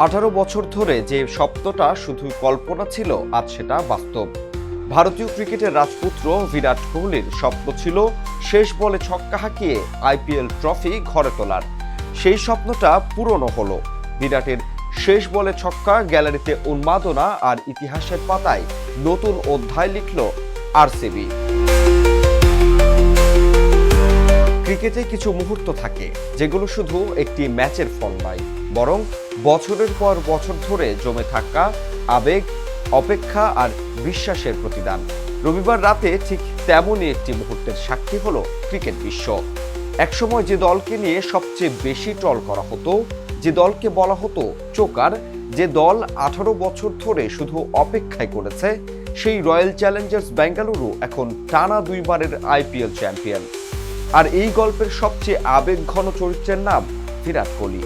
18 বছর ধরে যে স্বপ্নটা শুধু কল্পনা ছিল, আজ সেটা বাস্তব। ভারতীয় ক্রিকেটের রাজপুত্র বিরাট কোহলির স্বপ্ন ছিল শেষ বলে ছক্কা হাঁকিয়ে আইপিএল ট্রফি ঘরে তোলার। সেই স্বপ্নটা পূরণও হলো। বিরাটের শেষ বলে ছক্কা গ্যালারিতে উন্মাদনা, আর ইতিহাসের পাতায় নতুন অধ্যায় লিখল আরসিবি। ক্রিকেটে কিছু মুহূর্ত থাকে যেগুলো শুধু একটি ম্যাচের ফল নয়, বরং বছরের পর বছর ধরে জমে থাকা আবেগ, অপেক্ষা আর বিশ্বাসের প্রতিদান। রবিবার রাতে ঠিক তেমনই একটি মুহূর্তের সাক্ষী হলো ক্রিকেট বিশ্ব। একসময় যে দলকে নিয়ে সবচেয়ে বেশি ট্রল করা হতো, যে দলকে বলা হতো চোকার, যে দল 18 বছর ধরে শুধু অপেক্ষায় করেছে, সেই রয়্যাল চ্যালেঞ্জার্স বেঙ্গালুরু এখন টানা 2 বারের আইপিএল চ্যাম্পিয়ন। আর এই গল্পের সবচেয়ে আবেগঘন চরিত্রের নাম বিরাট কোহলি।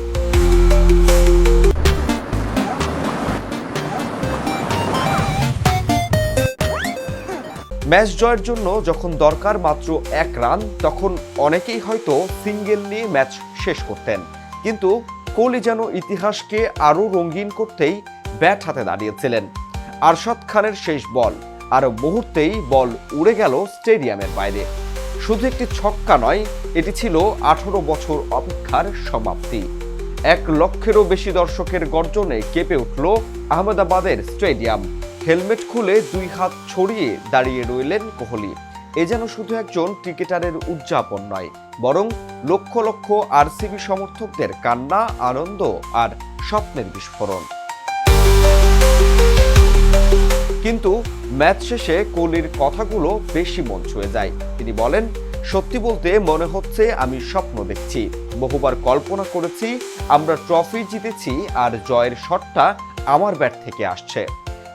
ম্যাচ জয়ের জন্য যখন দরকার মাত্র 1 রান, তখন অনেকেই হয়তো সিঙ্গেল নিয়ে ম্যাচ শেষ করতেন। কিন্তু কোহলি যেন ইতিহাসকে আরও রঙিন করতেই ব্যাট হাতে দাঁড়িয়েছিলেন। আরশাদ খানের শেষ বল, আর মুহূর্তেই বল উড়ে গেল স্টেডিয়ামের বাইরে। শুধু একটি ছক্কা নয়, এটি ছিল 18 বছর অপেক্ষার সমাপ্তি। 1 লক্ষেরও বেশি দর্শকের গর্জনে কেঁপে উঠল আহমেদাবাদের স্টেডিয়াম। হেলমেট খুলে 2 হাত ছড়িয়ে দাঁড়িয়ে রইলেন কোহলি। এ যেন শুধু একজন ক্রিকেটারের উদযাপন নয়, বরং লক্ষ লক্ষ আরসিবি সমর্থকদের কান্না, আনন্দ আর স্বপ্নের বিস্ফোরণ। কিন্তু ম্যাচ শেষে কোহলির কথাগুলো বেশি মন ছুঁয়ে যায়। তিনি বলেন, সত্যি বলতে মনে হচ্ছে আমি স্বপ্ন দেখছি। বহুবার কল্পনা করেছি আমরা ট্রফি জিতেছি, আর জয়ের শটটা আমার ব্যাট থেকে আসছে।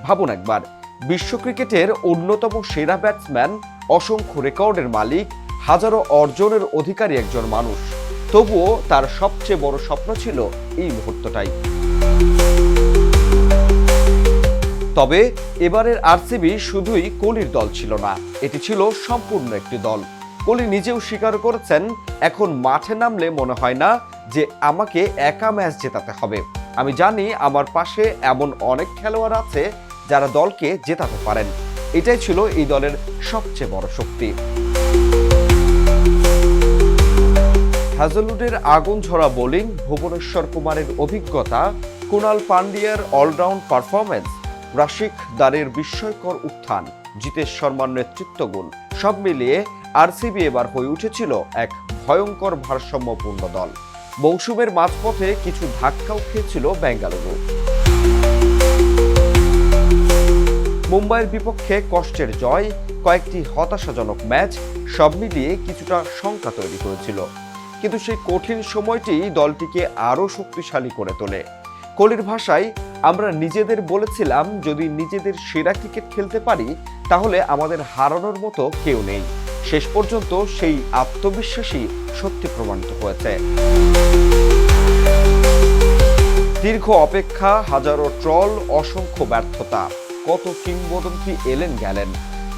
ভাবুন একবার, বিশ্ব ক্রিকেটের অন্যতম সেরা ব্যাটসম্যান, অসংখ্য রেকর্ডের মালিক, হাজারো অর্জনের অধিকারী একজন মানুষ, তবুও তার সবচেয়ে বড় স্বপ্ন ছিল এই মুহূর্তটাই। তবে এবারের আরসিবি শুধুই কোহলির দল ছিল না, এটি ছিল সম্পূর্ণ একটি দল। কোহলি নিজেও স্বীকার করেছেন, এখন মাঠে নামলে মনে হয় না যে আমাকে একা ম্যাচ জেতাতে হবে। আমি জানি আমার পাশে এমন অনেক খেলোয়াড় আছে যারা দলকে জেতাতে পারেন। এটাই ছিল এই দলের সবচেয়ে বড় শক্তি। হ্যাজেলউডের আগুন ঝরা বোলিং, ভুবনেশ্বর কুমারের অভিজ্ঞতা, কুণাল পান্ডিয়ার অলরাউন্ড পারফরমেন্স, রাশিক দারের বিস্ময়কর উত্থান, জিতেশ শর্মার নেতৃত্বগুণ, সব মিলিয়ে আরসিবি এবার হয়ে উঠেছিল এক ভয়ঙ্কর ভারসাম্যপূর্ণ দল। মৌসুমের মাঝপথে কিছু ধাক্কাও খেয়েছিল বেঙ্গালুরু। মুম্বাইয়ের বিপক্ষে কষ্টের জয়, কয়েকটি হতাশাজনক ম্যাচ, সব মিলিয়ে কিছুটা শঙ্কা তৈরি করেছিল। কিন্তু সেই কঠিন সময়টি দলটিকে আরও শক্তিশালী করে তোলে। কোহলির ভাষায়, আমরা নিজেদের বলেছিলাম যদি নিজেদের সেরা ক্রিকেট খেলতে পারি তাহলে আমাদের হারানোর মতো কেউ নেই। শেষ পর্যন্ত সেই আত্মবিশ্বাসী সত্যি প্রমাণিত হয়েছে। দীর্ঘ অপেক্ষা, হাজারো ট্রল, অসংখ্য ব্যর্থতা, কত কিংবদন্তি এলেন গেলেন,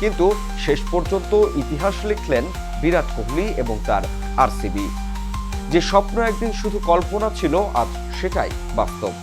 কিন্তু শেষ পর্যন্ত ইতিহাস লিখলেন বিরাট কোহলি এবং তার আরসিবি। যে স্বপ্ন একদিন শুধু কল্পনা ছিল, আজ সেটাই বাস্তব।